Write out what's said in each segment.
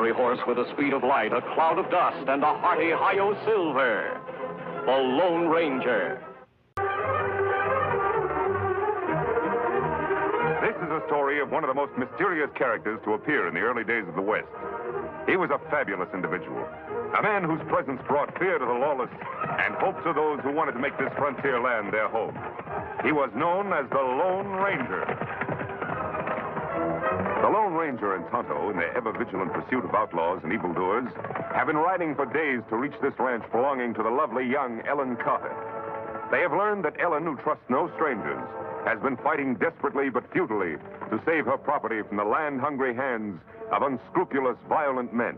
fiery horse with the speed of light, a cloud of dust, and a hearty hi-yo silver. The Lone Ranger. This is a story of one of the most mysterious characters to appear in the early days of the West. He was a fabulous individual, a man whose presence brought fear to the lawless and hope to those who wanted to make this frontier land their home. He was known as the Lone Ranger. The Lone Ranger and Tonto, in their ever-vigilant pursuit of outlaws and evildoers, have been riding for days to reach this ranch belonging to the lovely young Ellen Carter. They have learned that Ellen, who trusts no strangers, has been fighting desperately but futilely to save her property from the land-hungry hands of unscrupulous, violent men.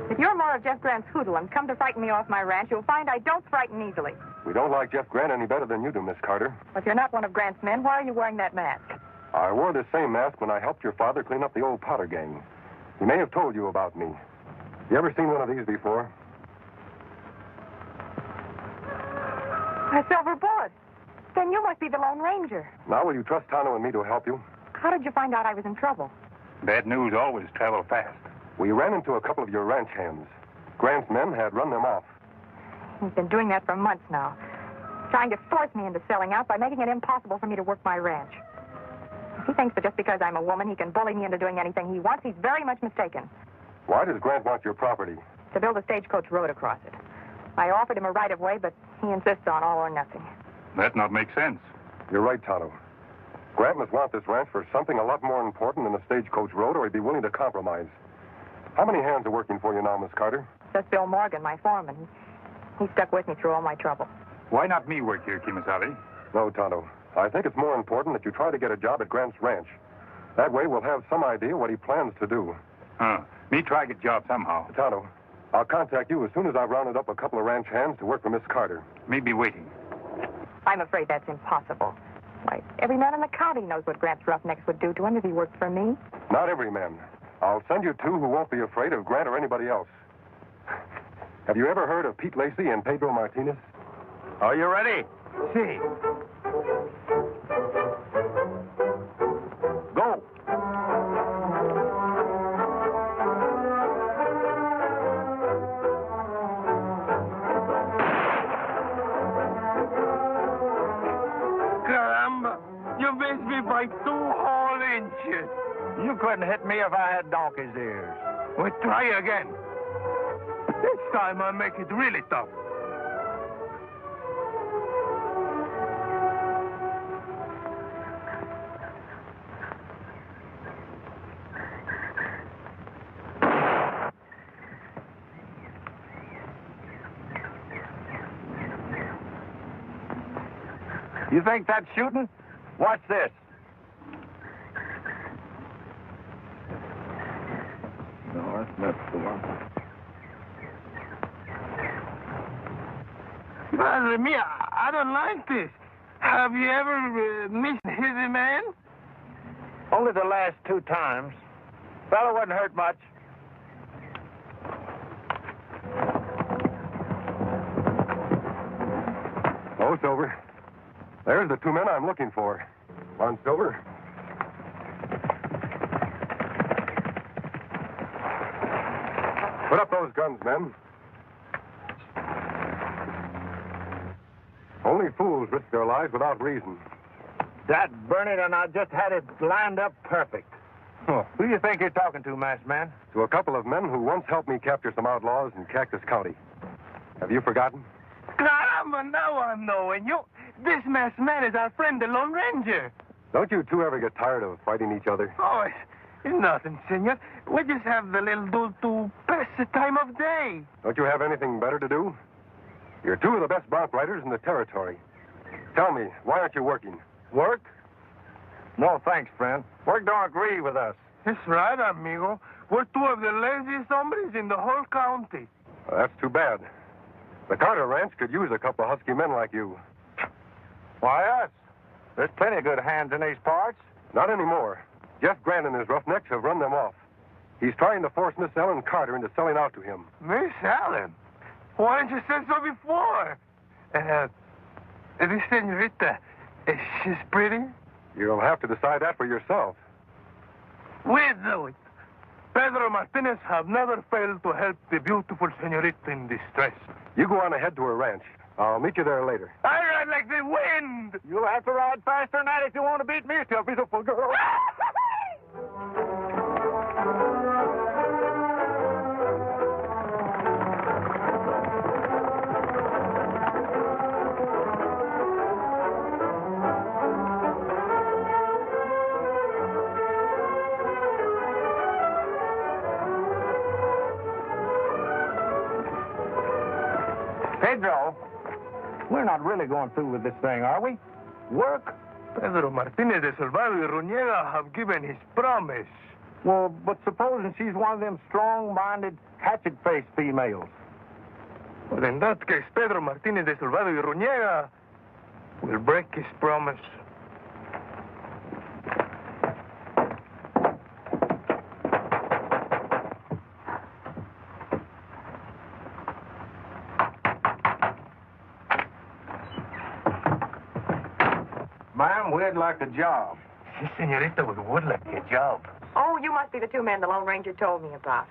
If you're more of Jeff Grant's hoodlum and come to frighten me off my ranch, you'll find I don't frighten easily. We don't like Jeff Grant any better than you do, Miss Carter. But if you're not one of Grant's men, why are you wearing that mask? I wore this same mask when I helped your father clean up the old Potter gang. He may have told you about me. You ever seen one of these before? A silver bullet. Then you must be the Lone Ranger. Now will you trust Tonto and me to help you? How did you find out I was in trouble? Bad news always travel fast. We ran into a couple of your ranch hands. Grant's men had run them off. He's been doing that for months now. Trying to force me into selling out by making it impossible for me to work my ranch. If he thinks that just because I'm a woman he can bully me into doing anything he wants, he's very much mistaken. Why does Grant want your property? To build a stagecoach road across it. I offered him a right-of-way, but he insists on all or nothing. That not make sense. You're right, Tonto. Grant must want this ranch for something a lot more important than a stagecoach road, or he'd be willing to compromise. How many hands are working for you now, Miss Carter? Just Bill Morgan, my foreman. He stuck with me through all my trouble. Why not me work here, Kimasabi? No, Tonto. I think it's more important that you try to get a job at Grant's ranch. That way we'll have some idea what he plans to do. Me try get job somehow. Tonto, I'll contact you as soon as I've rounded up a couple of ranch hands to work for Miss Carter. Me be waiting. I'm afraid that's impossible. Why, every man in the county knows what Grant's roughnecks would do to him if he worked for me. Not every man. I'll send you two who won't be afraid of Grant or anybody else. Have you ever heard of Pete Lacey and Pedro Martinez? Are you ready? See. Go. Caramba, you missed me by 2 whole inches. You couldn't hit me if I had donkey's ears. Well, try again. This time I'll make it really tough. You think that's shooting? Watch this. No, that's the one. Madre mia, I don't like this. Have you ever missed a man? Only the last 2 times. Fellow wasn't hurt much. Oh, Silver. There's the 2 men I'm looking for. Come on, Silver. Put up those guns, men. Only fools risk their lives without reason. That burning, and I just had it lined up perfect. Oh, who do you think you're talking to, masked man? To a couple of men who once helped me capture some outlaws in Cactus County. Have you forgotten? Caramba, now I'm knowing you. This masked man is our friend, the Lone Ranger. Don't you two ever get tired of fighting each other? Oh, it's nothing, senor. We just have the little do to pass the time of day. Don't you have anything better to do? You're 2 of the best bronc riders in the territory. Tell me, why aren't you working? Work? No, thanks, friend. Work don't agree with us. That's right, amigo. We're 2 of the laziest hombres in the whole county. Well, that's too bad. The Carter Ranch could use a couple of husky men like you. Why us? There's plenty of good hands in these parts. Not anymore. Jeff Grant and his roughnecks have run them off. He's trying to force Miss Ellen Carter into selling out to him. Miss Ellen? Why didn't you say so before? This senorita, she's pretty? You'll have to decide that for yourself. We'll do it. Pedro Martinez have never failed to help the beautiful senorita in distress. You go on ahead to her ranch. I'll meet you there later. I ride like the wind. You'll have to ride faster than that if you want to beat me to a beautiful girl. Pedro, we're not really going through with this thing, are we? Work? Pedro Martinez de Salvador y Ruñega have given his promise. Well, but supposing she's one of them strong-minded, hatchet-faced females. Well, in that case, Pedro Martinez de Salvador y Ruñega will break his promise. Ma'am, we'd like a job. Si, senorita, we would like a job. Oh, you must be the two men the Lone Ranger told me about.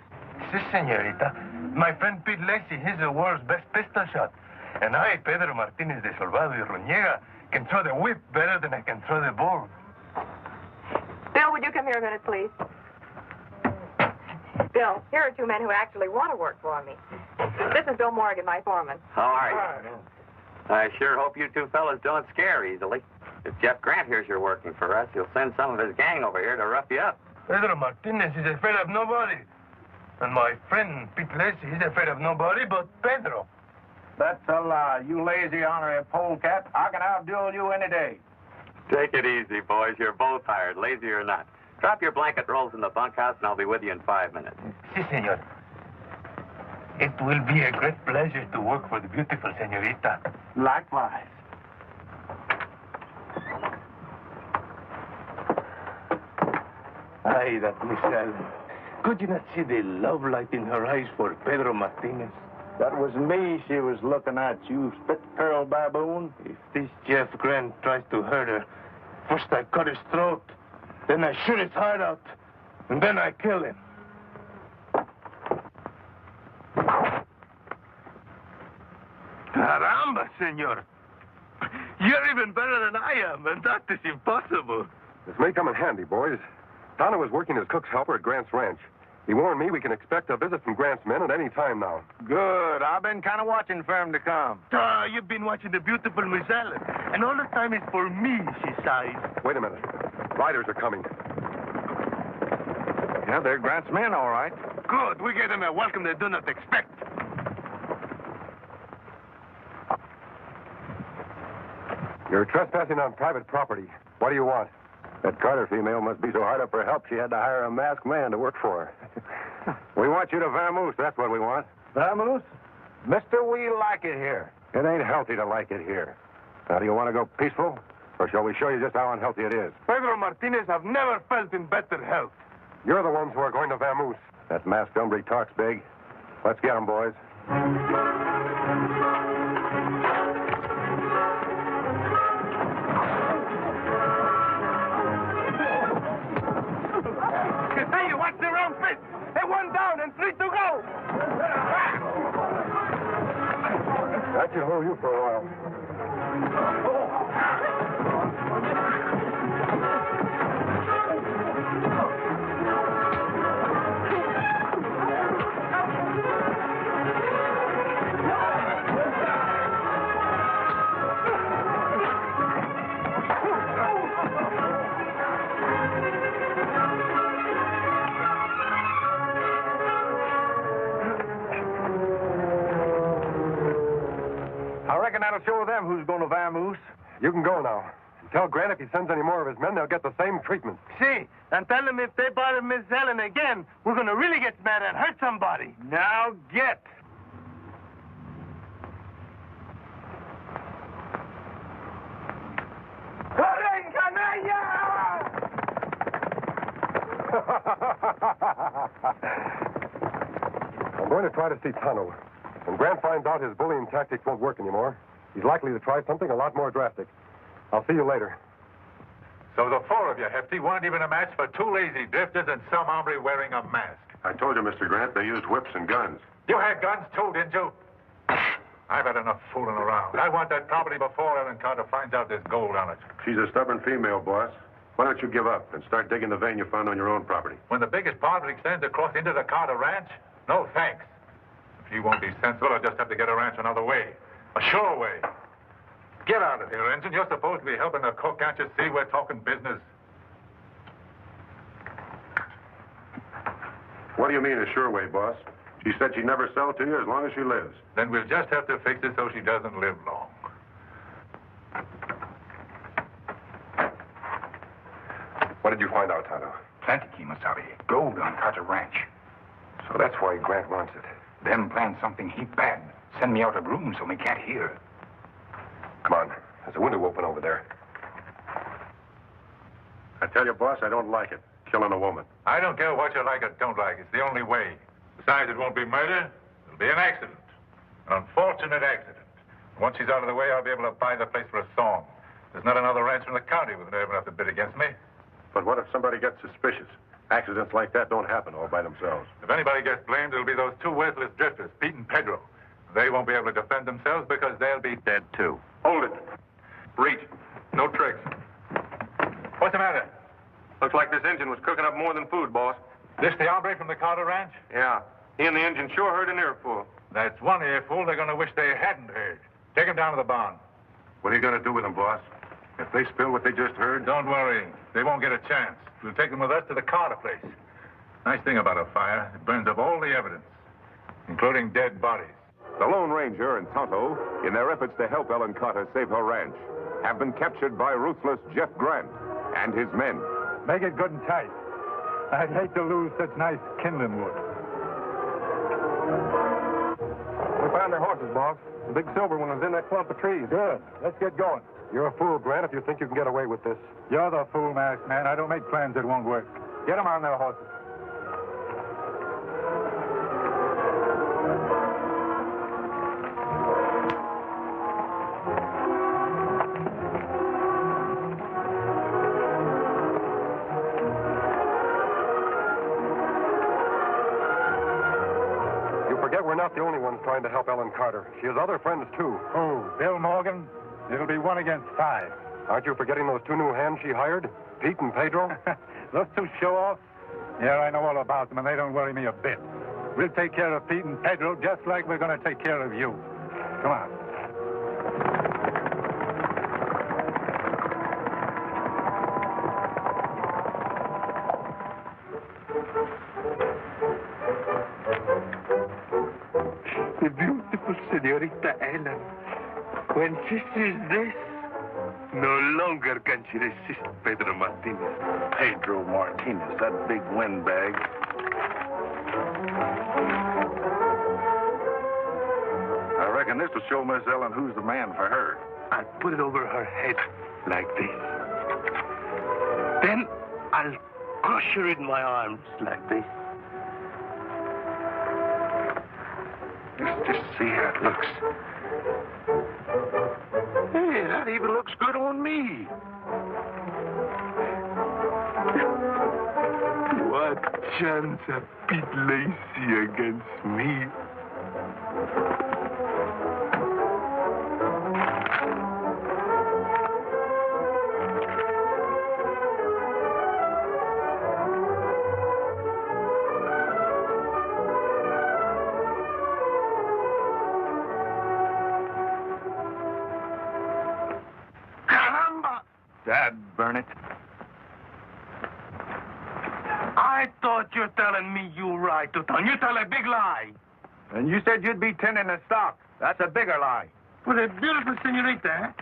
Si, senorita. My friend Pete Lacey, he's the world's best pistol shot. And I, Pedro Martinez de Salvador y Ruñega, can throw the whip better than I can throw the bull. Bill, would you come here a minute, please? Bill, here are two men who actually want to work for me. This is Bill Morgan, my foreman. How are you? I sure hope you two fellas don't scare easily. If Jeff Grant hears you're working for us, he'll send some of his gang over here to rough you up. Pedro Martinez is afraid of nobody. And my friend Pete Lacey, he's afraid of nobody but Pedro. That's a lie. You lazy honorary polecat. I can outduel you any day. Take it easy, boys. You're both hired, lazy or not. Drop your blanket rolls in the bunkhouse, and I'll be with you in 5 minutes. Si, senor. It will be a great pleasure to work for the beautiful senorita. Likewise. Ay, that Miss Allen. Could you not see the love light in her eyes for Pedro Martinez? That was me she was looking at, you spit-curled baboon. If this Jeff Grant tries to hurt her, first I cut his throat, then I shoot his heart out, and then I kill him. Caramba, senor. You're even better than I am, and that is impossible. This may come in handy, boys. Tonto is working as cook's helper at Grant's ranch. He warned me we can expect a visit from Grant's men at any time now. Good. I've been kind of watching for him to come. You've been watching the beautiful Miss Allen, and all the time is for me, she sighs. Wait a minute. Riders are coming. Yeah, they're Grant's men, all right. Good. We get them a welcome they do not expect. You're trespassing on private property. What do you want? That Carter female must be so hard up for help she had to hire a masked man to work for her. We want you to vamoose, that's what we want. Vamoose? Mister, we like it here. It ain't healthy to like it here. Now, do you want to go peaceful, or shall we show you just how unhealthy it is? Pedro Martinez have never felt in better health. You're the ones who are going to vamoose. That masked hombre talks big. Let's get him, boys. Hey, you watch the wrong fit. Hey, one down and 3 to go. That should hold you for a while. I reckon that'll show them who's going to vamoose. You can go now. Tell Grant if he sends any more of his men, they'll get the same treatment. See, and tell them if they bother Miss Ellen again, we're going to really get mad and hurt somebody. Now get. I'm going to try to see Tonto. When Grant finds out his bullying tactics won't work anymore, he's likely to try something a lot more drastic. I'll see you later. So the 4 of you, Hefty, weren't even a match for 2 lazy drifters and some hombre wearing a mask. I told you, Mr. Grant, they used whips and guns. You had guns too, didn't you? I've had enough fooling around. I want that property before Ellen Carter finds out there's gold on it. She's a stubborn female, boss. Why don't you give up and start digging the vein you found on your own property? When the biggest part of it extends across into the Carter Ranch? No, thanks. If you won't be sensible, I'll just have to get a ranch another way. A sure way. Get out of here, Ensign. You're supposed to be helping the cook. Can't you see we're talking business? What do you mean, a sure way, boss? She said she'd never sell to you as long as she lives. Then we'll just have to fix it so she doesn't live long. What did you find out, Tonto? Plenty, Kimasabi. Gold on Carter Ranch. So that's why Grant wants it. Them plan something heap bad. Send me out of room so we can't hear. Come on. There's a window open over there. I tell you, boss, I don't like it. Killing a woman. I don't care what you like or don't like. It's the only way. Besides, it won't be murder. It'll be an accident. An unfortunate accident. Once she's out of the way, I'll be able to buy the place for a song. There's not another rancher in the county with nerve enough to bid against me. But what if somebody gets suspicious? Accidents like that don't happen all by themselves. If anybody gets blamed, it'll be those two worthless drifters, Pete and Pedro. They won't be able to defend themselves because they'll be dead, too. Hold it. Reach. No tricks. What's the matter? Looks like this engine was cooking up more than food, boss. This the hombre from the Carter Ranch? Yeah. He and the engine sure heard an earful. That's one earful they're going to wish they hadn't heard. Take him down to the barn. What are you going to do with them, boss? If they spill what they just heard? Don't worry. They won't get a chance. We'll take them with us to the Carter place. Nice thing about a fire, it burns up all the evidence, including dead bodies. The Lone Ranger and Tonto, in their efforts to help Ellen Carter save her ranch, have been captured by ruthless Jeff Grant and his men. Make it good and tight. I'd hate to lose such nice kindling wood. We found their horses, boss. The big silver one was in that clump of trees. Good. Let's get going. You're a fool, Grant, if you think you can get away with this. You're the fool, masked man. I don't make plans that won't work. Get them on their horses. You forget we're not the only ones trying to help Ellen Carter. She has other friends, too. Oh, Bill Morgan? It'll be 1 against 5. Aren't you forgetting those two new hands she hired? Pete and Pedro? Those two show-offs? Yeah, I know all about them, and they don't worry me a bit. We'll take care of Pete and Pedro just like we're going to take care of you. Come on. The beautiful Senorita Ellen. When she sees this, no longer can she resist Pedro Martinez. Pedro Martinez, that big windbag. I reckon this will show Miss Ellen who's the man for her. I'll put it over her head like this. Then I'll crush her in my arms like this. Let's just see how it looks. Hey, that even looks good on me. What chance of Pete Lacey against me? Dad, burn it. I thought you're telling me you right, Tutan. You tell a big lie. And you said you'd be tending the stock. That's a bigger lie. For a beautiful senorita, eh?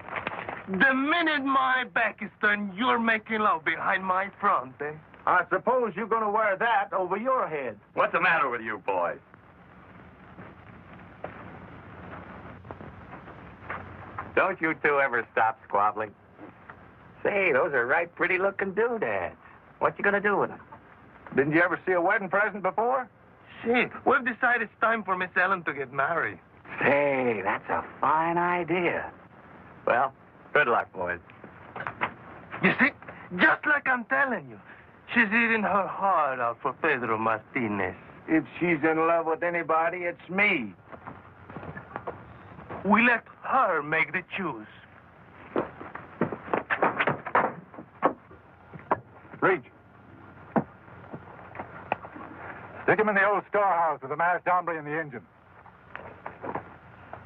The minute my back is turned, you're making love behind my front, eh? I suppose you're going to wear that over your head. What's the matter with you boys? Don't you two ever stop squabbling? Say, those are right pretty-looking doodads. What you gonna do with them? Didn't you ever see a wedding present before? Shit, we've decided it's time for Miss Ellen to get married. Say, that's a fine idea. Well, good luck, boys. You see, just like I'm telling you, she's eating her heart out for Pedro Martinez. If she's in love with anybody, it's me. We let her make the choose. Reach. Stick him in the old storehouse with the mashed hombre in the engine.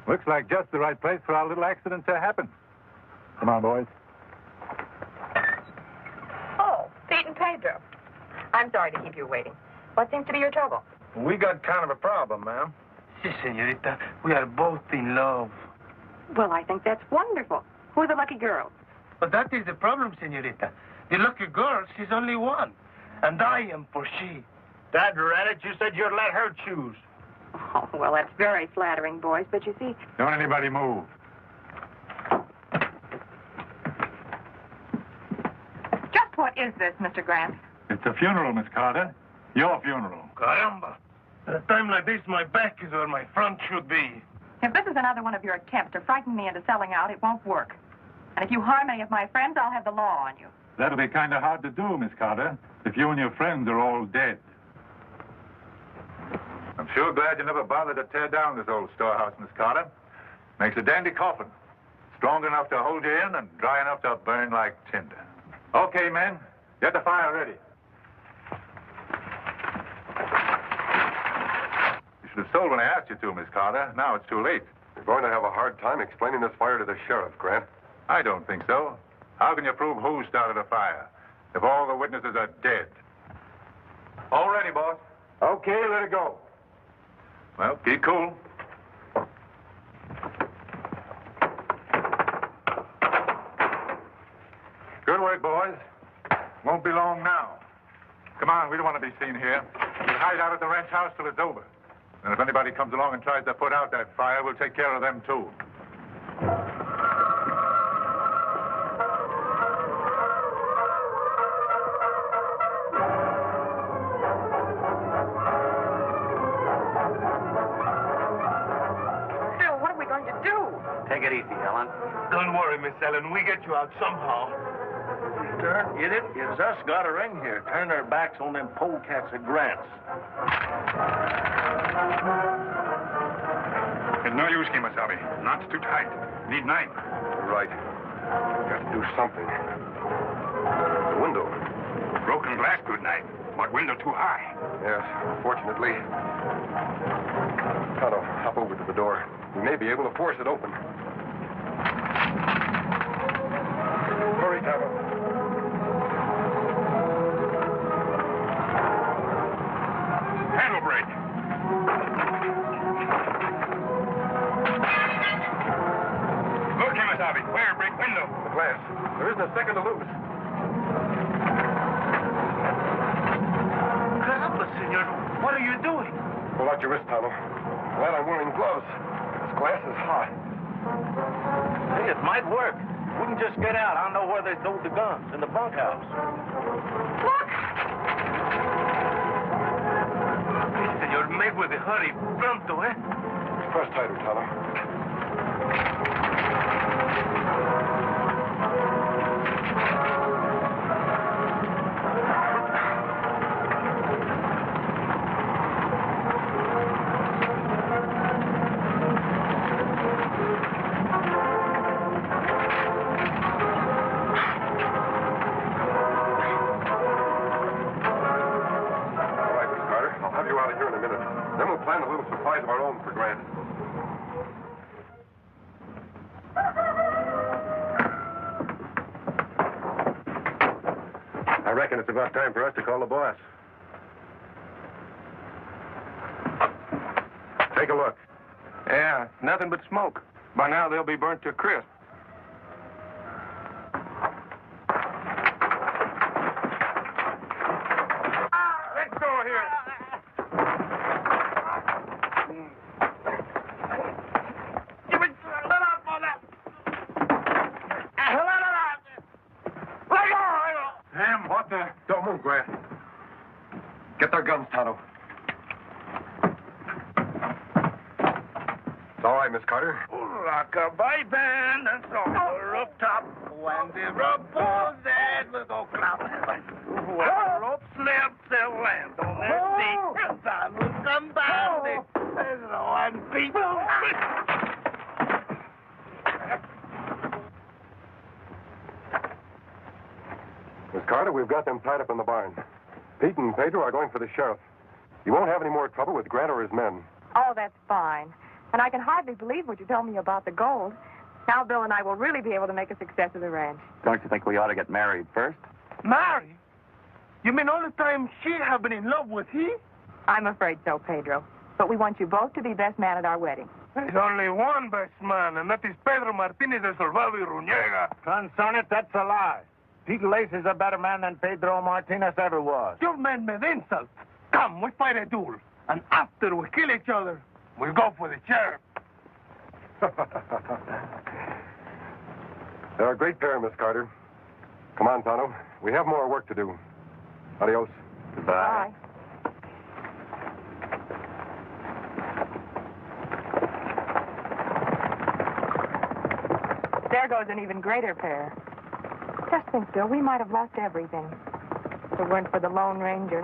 Looks like just the right place for our little accident to happen. Come on, boys. Oh, Pete and Pedro. I'm sorry to keep you waiting. What seems to be your trouble? We got kind of a problem, ma'am. Si, senorita. We are both in love. Well, I think that's wonderful. Who's the lucky girl? But that is the problem, senorita. The lucky girl, she's only one. And I am for she. Dad Reddit, you said you'd let her choose. Oh, well, that's very flattering, boys, but you see... Don't anybody move. Just what is this, Mr. Grant? It's a funeral, Miss Carter. Your funeral. Caramba. At a time like this, my back is where my front should be. If this is another one of your attempts to frighten me into selling out, it won't work. And if you harm any of my friends, I'll have the law on you. That'll be kind of hard to do, Miss Carter, if you and your friends are all dead. I'm sure glad you never bothered to tear down this old storehouse, Miss Carter. Makes a dandy coffin. Strong enough to hold you in and dry enough to burn like tinder. Okay, men. Get the fire ready. You should have sold when I asked you to, Miss Carter. Now it's too late. You're going to have a hard time explaining this fire to the sheriff, Grant. I don't think so. How can you prove who started the fire if all the witnesses are dead? All ready, boss. Okay, let it go. Well, be cool. Good work, boys. Won't be long now. Come on, we don't want to be seen here. We'll hide out at the ranch house till it's over. And if anybody comes along and tries to put out that fire, we'll take care of them, too. Take it easy, Helen. Don't worry, Miss Ellen. We get you out somehow. Darn idiot, it's us got her in here. Turn our backs on them polecats at Grant's. It's no use, Kimasabi. Knots too tight. Need 9. Right. Got to do something. The window. Broken glass, good night. But window too high. Yes, fortunately. Tonto, hop over to the door. We may be able to force it open. Hurry, Tonto. Handle brake. Look, Kimasabi. Where? Break window. The glass. There isn't a second to lose. Caramba, senor. What are you doing? Pull out your wrist, Tonto. Glad I'm wearing gloves. This glass is hot. Hey, it might work. We can just get out. I know where they stowed the guns, in the bunkhouse. Look! Hey, senor, make with a hurry. Pronto, eh? Press tighter, Tonto. Plan a little surprise of our own for Grant. I reckon it's about time for us to call the boss. Take a look. Yeah, nothing but smoke. By now, they'll be burnt to a crisp. Let's go here. What the? Don't move, Grant. Get their guns, Tonto. It's all right, Miss Carter. Rock-a-bye band and song the rooftop. When the rope pulls that little cloud. When the rope slips their land on their feet. And I will come down to Pedro and Pete. Miss Carter, we've got them tied up in the barn. Pete and Pedro are going for the sheriff. You won't have any more trouble with Grant or his men. Oh, that's fine. And I can hardly believe what you told me about the gold. Now Bill and I will really be able to make a success of the ranch. Don't you think we ought to get married first? Marry? You mean all the time she have been in love with he? I'm afraid so, Pedro. But we want you both to be best man at our wedding. There's only one best man, and that is Pedro Martinez de Salvado y Ruñega. Concerning it, that's a lie. Pete Lacey's a better man than Pedro Martinez ever was. You men me the insult. Come, we fight a duel. And after we kill each other, we'll go for the sheriff. They're a great pair, Miss Carter. Come on, Tonto. We have more work to do. Adios. Bye. There goes an even greater pair. Just think, Bill, we might have lost everything if it weren't for the Lone Ranger.